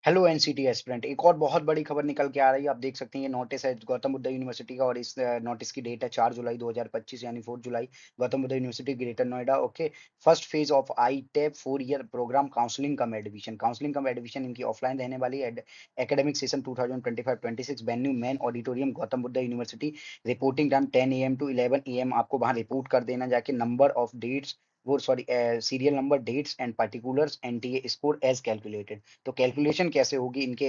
Hello NCT aspirant, एक और बहुत बड़ी खबर निकल के आ रही है। आप देख सकते हैं ये नोटिस है गौतम बुद्ध यूनिवर्सिटी का और इस नोटिस की डेट है 4 जुलाई 2025 यानी 4 जुलाई। Gautam Buddha university Greater Noida. Okay. First phase of ITEP 4 year program counselling cum admission इनकी ऑफलाइन रहने वाली है। Academic session 2025-26 venue main auditorium Gautam Buddha university. Reporting time 10 AM to 11 AM। आपको वहां रिपोर्ट कर देना जाके। नंबर ऑफ डेट्स वो sorry serial number, dates and particulars, NTA score as calculated. तो कैलकुलेशन कैसे होगी इनके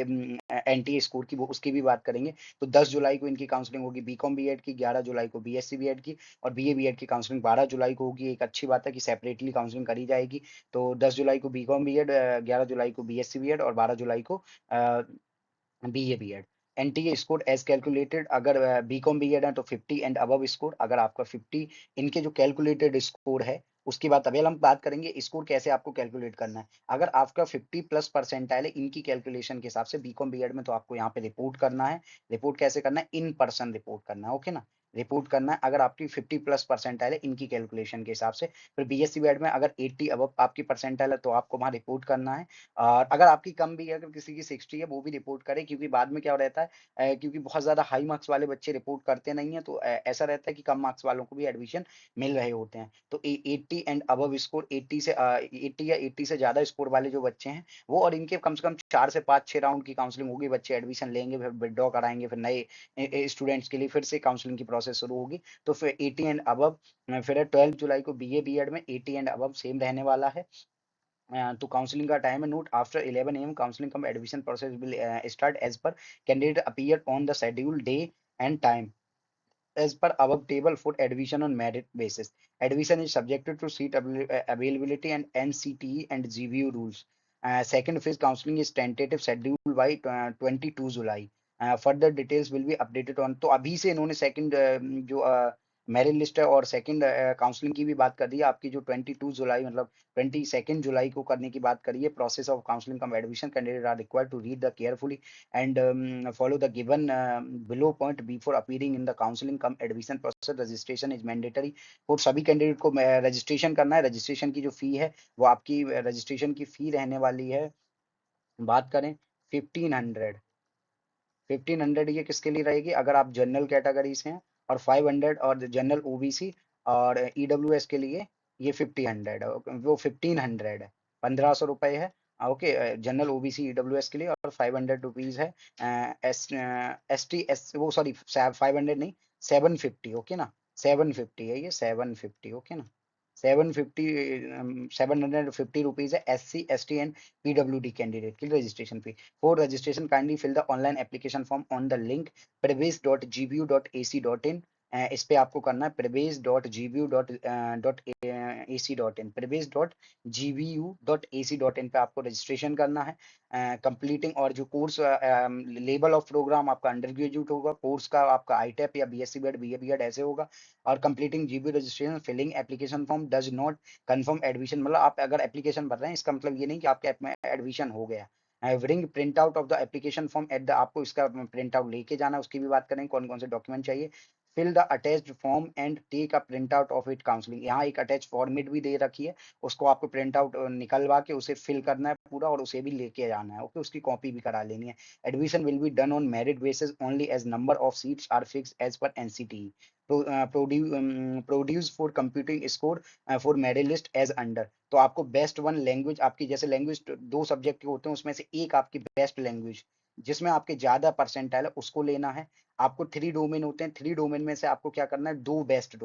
एनटीए स्कोर की, वो उसकी भी बात करेंगे। तो 10 जुलाई को इनकी काउंसलिंग होगी बीकॉम बीएड की, 11 जुलाई को बीएससी बीएड की और बीए बीएड की काउंसलिंग 12 जुलाई को होगी। एक अच्छी बात है कि सेपरेटली काउंसलिंग करी जाएगी। तो 10 जुलाई को बीकॉम बीएड, 11 जुलाई को बीएससी बीएड और 12 जुलाई को BA BEd. NTA score as calculated, अगर बीकॉम बीएड है तो 50 एंड अबव स्कोर, अगर आपका 50 इनके जो कैलकुलेटेड स्कोर है उसकी बात अभी हम बात करेंगे। स्कोर कैसे आपको कैलकुलेट करना है। अगर आपका 50 प्लस परसेंटाइल है इनकी कैलकुलेशन के हिसाब से बीकॉम बीएड में, तो आपको यहाँ पे रिपोर्ट करना है। रिपोर्ट कैसे करना है, इन पर्सन रिपोर्ट करना है। ओके ना, रिपोर्ट करना है अगर आपकी 50 प्लस परसेंटाइल है इनकी कैलकुलेशन के हिसाब से। फिर बीएससी बीएड में अगर 80 अबव आपकी परसेंटाइल है तो आपको वहाँ रिपोर्ट करना है। और अगर आपकी कम भी है, अगर किसी की 60 है वो भी रिपोर्ट करे, क्योंकि बाद में क्या रहता है, क्योंकि बहुत ज्यादा हाई मार्क्स वाले बच्चे रिपोर्ट करते नहीं है, तो ऐसा रहता है कि कम मार्क्स वालों को भी एडमिशन मिल रहे होते हैं। तो 80 एंड अबव स्कोर, 80 या 80 से ज्यादा स्कोर वाले जो बच्चे हैं वो, और इनके कम से कम 4 से 5-6 राउंड की काउंसलिंग होगी। बच्चे एडमिशन लेंगे, फिर विड्रॉ कराएंगे, फिर नए स्टूडेंट्स के लिए फिर से काउंसलिंग की प्रोसेस शुरू होगी। तो फिर 80 एंड अबव, फिर 12 जुलाई को बीए बीएड में 80 एंड अबव सेम रहने वाला है। तो काउंसलिंग का टाइम है, note after 11 AM counselling cum admission process will start as per candidate appear on the schedule day and time as per above table for admission on merit basis. Admission is subjected to seat availability and NCTE and GVU rules. Second phase counseling is tentative scheduled by 22 July. Further details will be updated on. तो अभी से इन्होंने second जो merit list है और second counselling की भी बात कर दी है। आपकी जो 22 जुलाई मतलब 22 जुलाई को करने की बात करी है। Process of counselling cum admission, candidate are required to read the carefully and follow the given below point before appearing in the counseling come admission process. Registration is mandatory और सभी कैंडिडेट को रजिस्ट्रेशन करना है। Registration की जो फी है वो आपकी रजिस्ट्रेशन की फी रहने वाली है, बात करें 1500। 1500 ये किसके लिए रहेगी, अगर आप जनरल कैटेगरी से हैं, और 500 और जनरल ओबीसी और ईडब्ल्यूएस के लिए ये 50 वो 1500 है, 1500 रुपए है। ओके, जनरल ओबीसी ईडब्ल्यूएस के लिए, और 500 रुपीज है एस एस टी एस वो सॉरी 500 नहीं, 750। ओके ना, 750 है ये, 750। ओके ना, 750, 750 रुपीज है SC ST and PWD candidate की registration fee. For registration, kindly fill the online application form on the link pravesh.gbu.ac.in। इस पे आपको करना है pravesh.gbu.ac.in, pravesh.gbu.ac.in पे आपको रजिस्ट्रेशन करना है। कंप्लीटिंग और जो कोर्स लेवल ऑफ प्रोग्राम आपका अंडर ग्रेजुएट होगा, कोर्स का आपका आईटेप या बीएससी बीएड बीए बीएड ऐसे होगा। और completing GB registration, filling application form does not confirm admission, मतलब आप अगर एप्लीकेशन भर रहे हैं इसका मतलब ये नहीं कि आपका एडमिशन हो गया। Bring print out of the application form at the, आपको इसका प्रिंट आउट लेके जाना है, उसकी भी बात करें कौन कौन से डॉक्यूमेंट चाहिए। Fill the attached form and take a print out of it counselling, यहाँ एक अटैच फॉर्मेट भी दे रखी है, उसको आपको प्रिंट आउट निकलवा के उसे फिल करना है पूरा और उसे भी लेके जाना है। ओके, उसकी कॉपी भी करा लेनी है। Admission will be done on merit basis only as number of seats are fix as per NCT. Produce for computing score for merit list as under. तो आपको बेस्ट वन लैंग्वेज, आपकी जैसे language दो subject के होते हैं उसमें से एक आपकी बेस्ट लैंग्वेज जिसमें आपके ज्यादा परसेंटाइल है उसको लेना है। आपको 3 डोमेन होते हैं, 3 डोमेन में से आपको क्या करना है, दो बेस्ट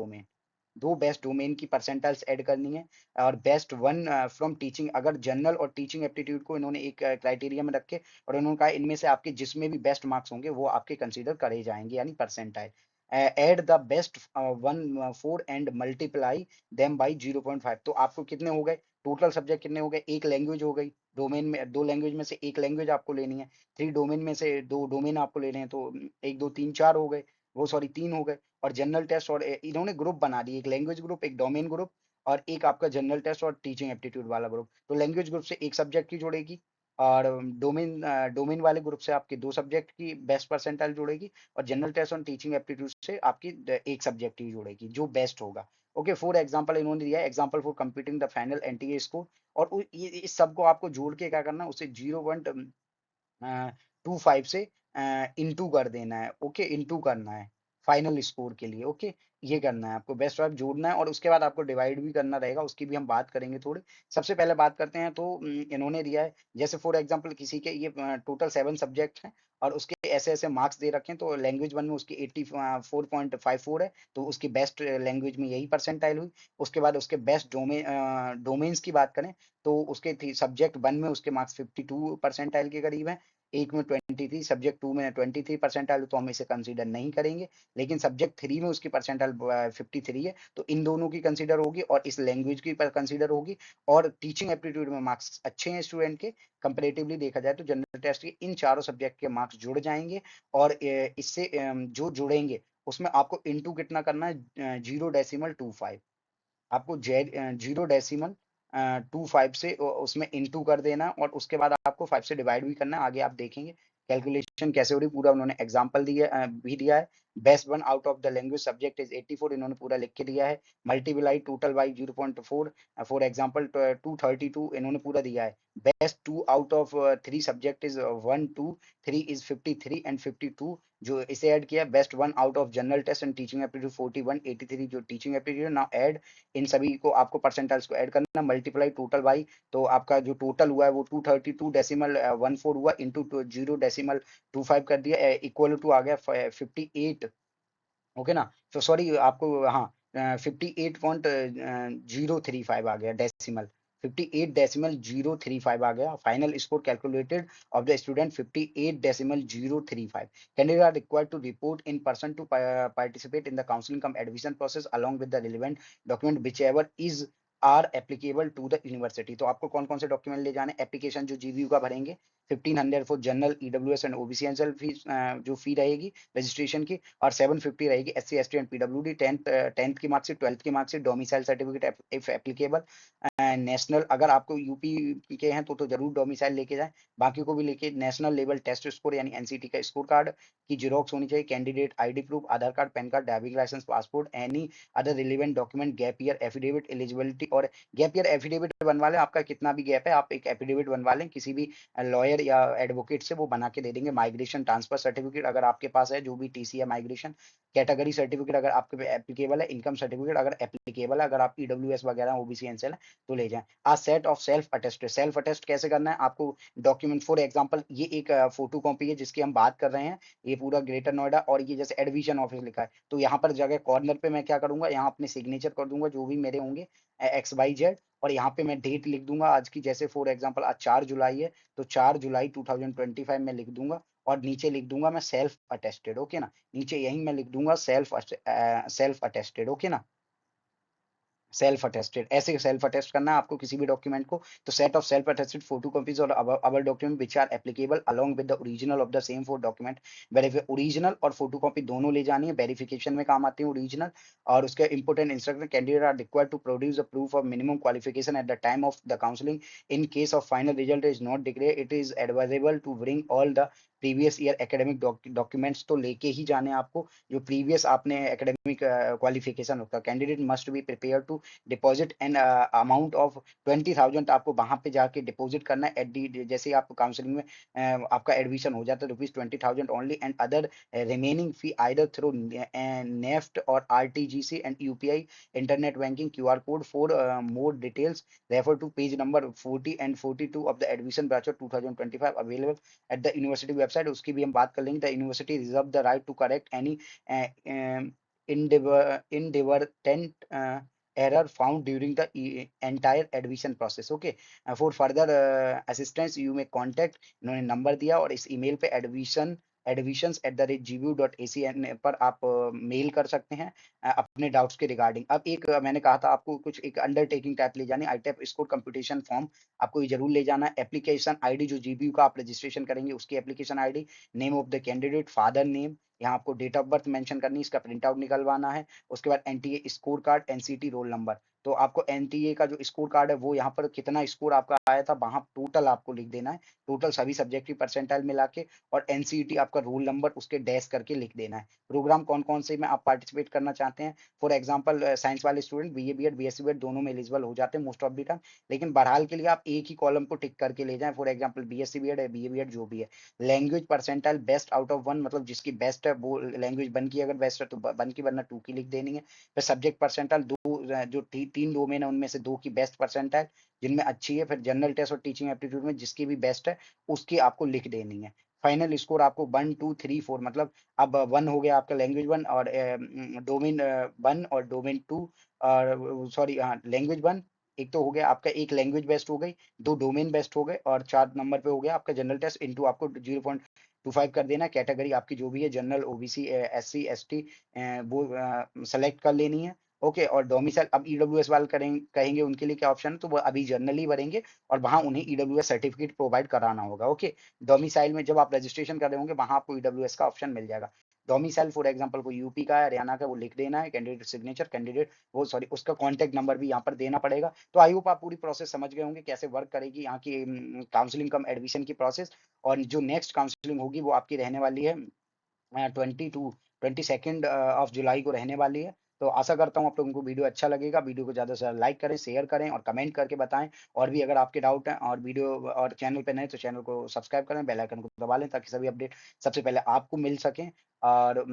डोमेन की परसेंटाइल्स ऐड करनी है। और बेस्ट वन फ्रॉम टीचिंग, अगर जनरल और टीचिंग एप्टीट्यूड को इन्होंने एक क्राइटेरिया में रखे और उन्होंने कहा इनमें से आपके जिसमें भी बेस्ट मार्क्स होंगे वो आपके कंसीडर करे जाएंगे, यानी percentile. Add the best one four and multiply them by 0.5। तो आपको कितने हो गए, टोटल सब्जेक्ट कितने हो गए, एक लैंग्वेज हो गई। डोमेन में दो लैंग्वेज में से एक लैंग्वेज आपको लेनी है। 3 डोमेन में से 2 डोमेन आपको लेने हैं, तो 1 2 3 4 हो गए, वो सॉरी 3 हो गए। और जनरल टेस्ट, और इन्होंने ग्रुप बना दिए, एक लैंग्वेज ग्रुप, एक डोमेन ग्रुप और एक आपका जनरल टेस्ट और टीचिंग एप्टीट्यूड वाला ग्रुप। तो लैंग्वेज ग्रुप से एक सब्जेक्ट की जुड़ेगी, और डोमेन वाले ग्रुप से आपके 2 सब्जेक्ट की बेस्ट परसेंटाइल जुड़ेगी, और जनरल टेस्ट और टीचिंग एप्टीट्यूड से आपकी एक सब्जेक्ट की जुड़ेगी जो बेस्ट होगा। ओके, फॉर एग्जांपल इन्होंने दिया है, example for computing the final NTA score. और इस सब को आपको जोड़ के क्या करना है, उसे 0. टू फाइव से इंटू कर देना है, ओके, इंटू करना है फाइनल स्कोर के लिए, ओके, ये करना है आपको, बेस्ट फाइव जोड़ना है और उसके बाद आपको डिवाइड भी करना रहेगा, उसकी भी हम बात करेंगे थोड़ी। सबसे पहले बात करते हैं तो इन्होंने दिया है, जैसे फॉर एग्जांपल किसी के ये टोटल 7 सब्जेक्ट हैं और उसके ऐसे-ऐसे मार्क्स दे रखे हैं, तो लैंग्वेज 1 में उसकी 84.54 है, तो उसकी बेस्ट लैंग्वेज में यही परसेंटाइल हुई। उसके बाद उसके बेस्ट डोमेन्स की बात करें, तो उसके थी सब्जेक्ट 1 में उसके मार्क्स 52 परसेंटाइल के करीब हैं, एक में 23, सब्जेक्ट 2 में 23 परसेंटाइल, तो हम इसे कंसीडर नहीं करेंगे। लेकिन सब्जेक्ट 3 में उसकी परसेंटाइल 53 है, तो इन दोनों की कंसीडर होगी और इस लैंग्वेज की कंसीडर होगी। और टीचिंग एप्टीट्यूड में मार्क्स अच्छे हैं स्टूडेंट के, कंपैरेटिवली देखा जाए तो जनरल टेस्ट के इन चारों सब्जेक्ट के मार्क्स जुड़ जाएंगे और इससे जो जुड़ेंगे उसमें आपको इंटू कितना करना है, 0.25, आपको 0.25 से उसमें इंटू कर देना और उसके बाद आपको 5 से डिवाइड भी करना है। आगे आप देखेंगे कैलकुलेशन कैसे हो रही, पूरा उन्होंने एग्जांपल भी दिया है। Best one out of the language subject is 84, इन्होंने पूरा लिख के दिया है। Multiply total by 0.4, for example 232 इन्होंने पूरा दिया है। Best 2 out of 3 subject is 1 2, 3 is 53 and 52, जो इसे ऐड किया। Best one out of general test and teaching aptitude 41 83, जो टीचिंग एप्टीट्यूड। नाउ ऐड इन सभी को, आपको परसेंटाइल्स को ऐड करना, मल्टीप्लाई टोटल बाई, तो आपका जो टोटल हुआ है वो 232.14 हुआ, इंटू 0.25 कर दिया, इक्वल टू आ गया 58, ओके ना। तो सॉरी आपको, हाँ, 58.035 आ गया डेसिमल, 58.035 आ गया। Final score calculated of the student 58.035। Candidate are required to report in person to participate in the counselling cum admission process along with the relevant document whichever is are applicable to the university. तो आपको कौन कौन से document ले जाने, application जो जीवीयू का भरेंगे, 1500 for general EWS and OBC Anselm fees, जो फी रहेगी रजिस्ट्रेशन की, और 750 रहेगी SC ST and PWD, tenth की मार्कशीट, 12th की marksheet, domicile certificate if applicable, national, अगर आपको यूपी के हैं तो जरूर डोमिसाइल लेके जाएं, बाकी को भी लेके, नेशनल लेवल टेस्ट स्कोर यानी एनसीटी का स्कोर कार्ड की जीरोक्स होनी चाहिए, candidate ID proof, Aadhaar card, PAN card, driving licence, passport, any other relevant document, gap year affidavit, eligibility. और गैप ईयर एफिडेविट बनवा लें, आपका कितना भी गैप है आप एक एफिडेविट बनवा लें किसी भी लॉयर या एडवोकेट से, वो बना के दे देंगे। माइग्रेशन ट्रांसफर सर्टिफिकेट अगर आपके पास है, जो भी टीसी है माइग्रेशन, कैटेगरी सर्टिफिकेट अगर आपके पे एप्लीकेबल है, इनकम सर्टिफिकेट अगर एप्लीकेबल है, अगर आप ईडब्ल्यूएस वगैरह ओबीसी एनसीएल है तो ले जाएं। A set of self attested, self attest कैसे करना है आपको, डॉक्यूमेंट फॉर एग्जांपल ये एक फोटो कॉपी है जिसकी हम बात कर रहे हैं, ये पूरा ग्रेटर नोएडा, और ये जैसे एडमिशन ऑफिस लिखा है, तो यहाँ पर जगह कॉर्नर पे मैं क्या करूंगा, यहाँ अपने सिग्नेचर कर दूंगा जो भी मेरे होंगे एक्स वाई जेड, और यहाँ पे मैं डेट लिख दूंगा आज की, जैसे फॉर एग्जांपल आज 4 जुलाई है, तो 4 जुलाई 2025 में लिख दूंगा, और नीचे लिख दूंगा मैं सेल्फ अटेस्टेड, ओके ना, नीचे यही मैं लिख दूंगा सेल्फ अटेस्टेड, ओके ना, सेल्फ अटेस्टेड, ऐसे सेल्फ अटेस्ट करना है आपको किसी भी डॉक्यूमेंट को। तो set of self attested photo copies और our document which are applicable along with the original of the same for document, original और फोटो कॉपी दोनों ले जानी है, वेरिफिकेशन में काम आती है ओरिजिनल। और उसके important instruction, candidate are required to produce a proof of minimum qualification at the time of the counselling, in case of final result is not declare it is advisable to bring all the previous year academic documents, तो लेके ही जाने आपको जो previous आपने academic qualification होता है। Candidate must be prepare to deposit an amount of 20,000, आपको वहां पे जाके डिपॉजिट करना है एट दी, जैसे आप काउंसलिंग में आपका एडमिशन हो जाता है, ₹20,000 only, and other remaining fee either through NEFT और RTGS and UPI internet banking QR code. For more details refer to page number 40 and 42 of the admission batch of 2025 available at the university website, उसकी भी हम बात कर लेंगे। The university reserve the right to correct any inadvertent error found during the entire admission process, okay. For further assistance you may contact, इन्होंने number दिया, और इस ईमेल पे admissions@gvu.ac पर आप मेल कर सकते हैं अपने डाउट्स के रिगार्डिंग। अब एक मैंने कहा था आपको कुछ एक अंडरटेकिंग टाइप ले जानी, आईटेप स्कोर कंप्यूटेशन फॉर्म आपको ये जरूर ले जाना है। एप्लीकेशन आईडी जो जीबीयू का आप रजिस्ट्रेशन करेंगे उसकी application ID, name of the candidate, father name, यहाँ आपको डेट ऑफ बर्थ मेंशन करनी है, इसका प्रिंट आउट निकलवाना है। उसके बाद NTA score card, NCT roll number. तो आपको एनटीए का जो स्कोर कार्ड है वो यहाँ पर कितना स्कोर आपका आया था वहाँ टोटल आपको लिख देना है, टोटल सभी सब्जेक्ट की परसेंटाइल मिला के, और एनसीईटी आपका रोल नंबर उसके डैश करके लिख देना है। प्रोग्राम कौन-कौन से में आप पार्टिसिपेट करना चाहते हैं। फॉर एग्जांपल साइंस वाले student BA BEd, BSc BEd दोनों में एलिजिबल हो जाते हैं मोस्ट ऑफ द टाइम, लेकिन बहरहाल के लिए आप एक ही कॉलम को टिक करके ले जाएँ। फॉर एग्जांपल बीएससी बीएड है, बीए बीएड जो भी है। Language percentile best out of 1 मतलब जिसकी बेस्ट है वो लैंग्वेज 1 की अगर बेस्ट है तो 1 की, वरना 2 की लिख देनी है। फिर सब्जेक्ट परसेंटाइल 2 जो 3 डोमेन है उनमें से 2 की बेस्ट परसेंटाइल जिनमें अच्छी है। फिर जनरल टेस्ट और टीचिंग एप्टीट्यूड में जिसकी भी बेस्ट है उसकी आपको लिख देनी है। फाइनल स्कोर आपको 1, 2, 3, 4 मतलब अब 1 हो गया आपका लैंग्वेज 1 और डोमेन 1 और डोमेन 2 और सॉरी हाँ, लैंग्वेज 1 एक तो हो गया आपका, एक लैंग्वेज बेस्ट हो गई, 2 डोमेन बेस्ट हो गए और 4 नंबर पे हो गया आपका जनरल टेस्ट इनटू आपको 0.25 कर देना है। कैटेगरी आपकी जो भी है जनरल, ओबीसी, एससी, एसटी वो सेलेक्ट कर लेनी है। ओके, और डोमिसाइल अब ईडब्ल्यूएस वाले कहेंगे उनके लिए क्या ऑप्शन है, तो वो अभी जनरल ही भरेंगे और वहाँ उन्हें ईडब्ल्यूएस सर्टिफिकेट प्रोवाइड कराना होगा। ओके, डोमिसाइल में जब आप रजिस्ट्रेशन कर रहे होंगे वहाँ आपको ईडब्ल्यूएस का ऑप्शन मिल जाएगा। डोमिसाइल फॉर एग्जांपल को यूपी का है, हरियाणा का, वो लिख देना है। कैंडिडेट सिग्नेचर, कैंडिडेट वो सॉरी उसका कॉन्टैक्ट नंबर भी यहाँ पर देना पड़ेगा। तो आई होप आप पूरी प्रोसेस समझ गए होंगे कैसे वर्क करेगी यहाँ की काउंसलिंग कम एडमिशन की प्रोसेस। और जो नेक्स्ट काउंसलिंग होगी वो आपकी रहने वाली है 22 ऑफ जुलाई को रहने वाली है। तो आशा करता हूँ आप लोगों को वीडियो अच्छा लगेगा। वीडियो को ज़्यादा से ज़्यादा लाइक करें, शेयर करें और कमेंट करके बताएं। और भी अगर आपके डाउट हैं और वीडियो और चैनल पे नए तो चैनल को सब्सक्राइब करें, बेल आइकन को दबा लें ताकि सभी अपडेट सबसे पहले आपको मिल सकें। और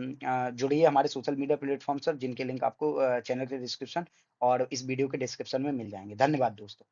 जुड़िए हमारे सोशल मीडिया प्लेटफॉर्म से जिनके लिंक आपको चैनल के डिस्क्रिप्शन और इस वीडियो के डिस्क्रिप्शन में मिल जाएंगे। धन्यवाद दोस्तों।